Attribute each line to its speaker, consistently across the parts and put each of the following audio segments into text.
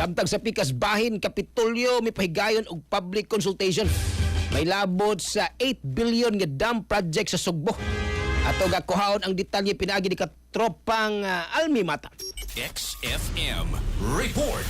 Speaker 1: Samtang sa pikas bahin Kapitolyo may pahigayon og public consultation. May labot sa 8 billion nga dam project sa Sugbo. Ato gakuhaon ang detalye pinaagi ni katropang Almi Mata.
Speaker 2: XFM Report.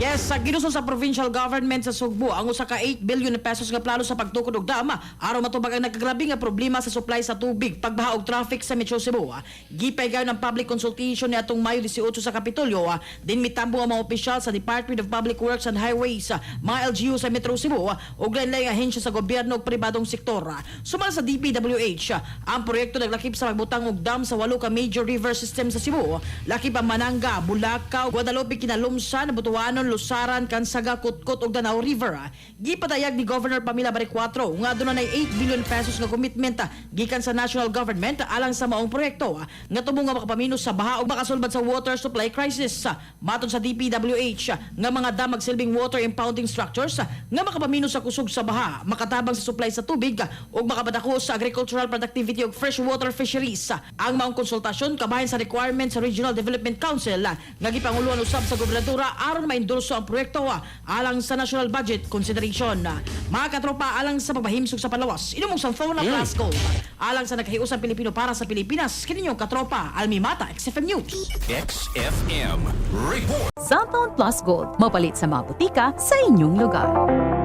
Speaker 3: Yes, sa ginuso sa provincial government sa Sugbo ang usa ka 8 billion pesos nga plano sa pagtukod og dam aron matubag ang nagkagrabe nga problema sa supply sa tubig, pagbaha og traffic sa Metro Cebu. Gipaygayon ng public consultation ni atong Mayo 18 sa Kapitolyo. Din mitambo ang mga opisyal sa Department of Public Works and Highways, mga LGU sa Metro Cebu ug lain-laing ahensya sa gobyerno ug pribadong sektor. Sumala sa DPWH, ang proyekto naglakip sa pagbutang og dam sa 8 ka major river system sa Cebu. Lakip ang Mananga, Bulacau, Guadalupe, Kinalumsan, Butuanon, Lusaran, Kansaga, Kutkot ug Danao River. Gipatayag ni Governor Pamela Baricuatro nga aduna nay 8 billion pesos nga commitment gikan sa national government alang sa maong proyekto nga tumo nga makapaminos sa baha ug makasulbad sa water supply crisis. Matod sa DPWH nga mga dam magsilbing water impounding structures nga makapaminos sa kusog sa baha, makatabang sa supply sa tubig ug makapadako sa agricultural productivity ug freshwater fisheries. Ang maong konsultasyon kabahin sa requirements sa Regional Development Council nga gipanguluan usab sa gobernadora aron ma-endorse ang proyekto alang sa national budget consideration. Mga katropa, alang sa pagpahimsog sa palawas, inumong sa phone na Glasgow. Alang sa nagkahiusang Pilipino para sa Pilipinas, kininyong katropa, Almi Mata, XFM News.
Speaker 2: XFM Report.
Speaker 4: Cellphone Plus Gold, mapalit sa mga butika sa inyong lugar.